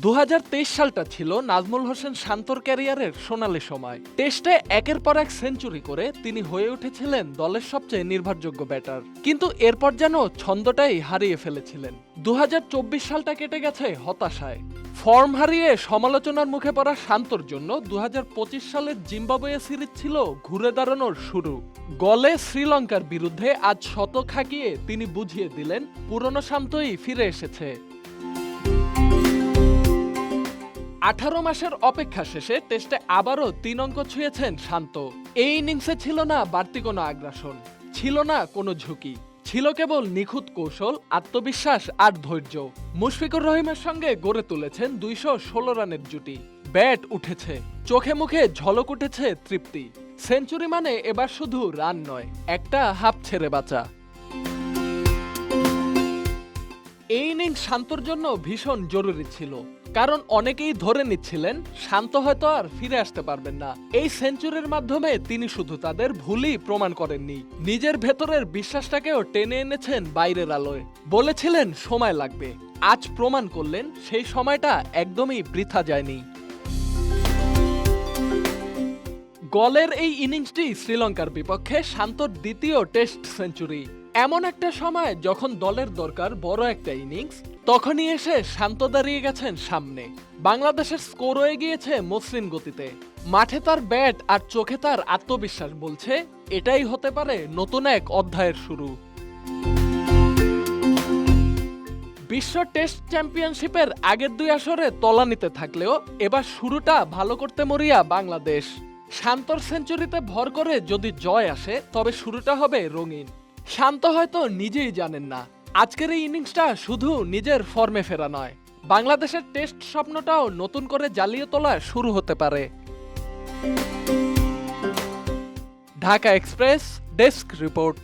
২০২৩ সালটা ছিল নাজমুল হোসেন শান্তর ক্যারিয়ারের সোনালি সময়। টেস্টে একের পর এক সেঞ্চুরি করে তিনি হয়ে উঠেছিলেন দলের সবচেয়ে নির্ভরযোগ্য ব্যাটার। কিন্তু এরপর যেন ছন্দটাই হারিয়ে ফেলেছিলেন। ২০২৪ সালটা কেটে গেছে হতাশায়। ফর্ম হারিয়ে সমালোচনার মুখে পড়া শান্তর জন্য ২০২৫ সালের জিম্বাবুয়ে সিরিজ ছিল ঘুরে দাঁড়ানোর শুরু। গলে শ্রীলঙ্কার বিরুদ্ধে আজ শতক হাঁকিয়ে তিনি বুঝিয়ে দিলেন পুরনো শান্তই ফিরে এসেছে। ১৮ মাসের অপেক্ষা শেষে টেস্টে আবারও ৩ অঙ্ক ছুঁয়েছেন শান্ত। এই ইনিংসে ছিল না বাড়তি কোনো আগ্রাসন, ছিল না কোনো ঝুঁকি, ছিল কেবল নিখুঁত কৌশল, আত্মবিশ্বাস আর ধৈর্য। মুশফিকুর রহিমের সঙ্গে গড়ে তুলেছেন ২১৬ রানের জুটি। ব্যাট উঠেছে, চোখে মুখে ঝলক উঠেছে তৃপ্তি। সেঞ্চুরি মানে এবার শুধু রান নয়, একটা হাফ ছেড়ে বাঁচা। এই ইনিংস শান্তর জন্য ভীষণ জরুরি ছিল, কারণ অনেকেই ধরে নিচ্ছিলেন শান্ত হয়তো আর ফিরে আসতে পারবেন না। এই সেঞ্চুরির মাধ্যমে তিনি শুধু তাদের ভুলই প্রমাণ করেননি, নিজের ভেতরের বিশ্বাসটাকেও টেনে এনেছেন বাইরের আলোয়। বলেছিলেন সময় লাগবে, আজ প্রমাণ করলেন সেই সময়টা একদমই বৃথা যায়নি। গলের এই ইনিংসটি শ্রীলঙ্কার বিপক্ষে শান্তর দ্বিতীয় টেস্ট সেঞ্চুরি। এমন একটা সময় যখন দলের দরকার বড় একটা ইনিংস, তখনই এসে শান্ত দাঁড়িয়ে গেছেন সামনে। বাংলাদেশের স্কোর হয়ে গিয়েছে মসৃণ গতিতে। মাঠে তার ব্যাট আর চোখে তার আত্মবিশ্বাস বলছে এটাই হতে পারে নতুন এক অধ্যায়ের শুরু। বিশ্ব টেস্ট চ্যাম্পিয়নশিপের আগের ২ আসরে তলানিতে থাকলেও এবার শুরুটা ভালো করতে মরিয়া বাংলাদেশ। শান্তর সেঞ্চুরিতে ভর করে যদি জয় আসে তবে শুরুটা হবে রঙিন। শান্ত হয়তো নিজেই জানেন না আজকের এই ইনিংসটা শুধু নিজের ফর্মে ফেরা নয়, বাংলাদেশের টেস্ট স্বপ্নটাও নতুন করে জ্বালিয়ে তোলা শুরু হতে পারে। Dhaka express desk report.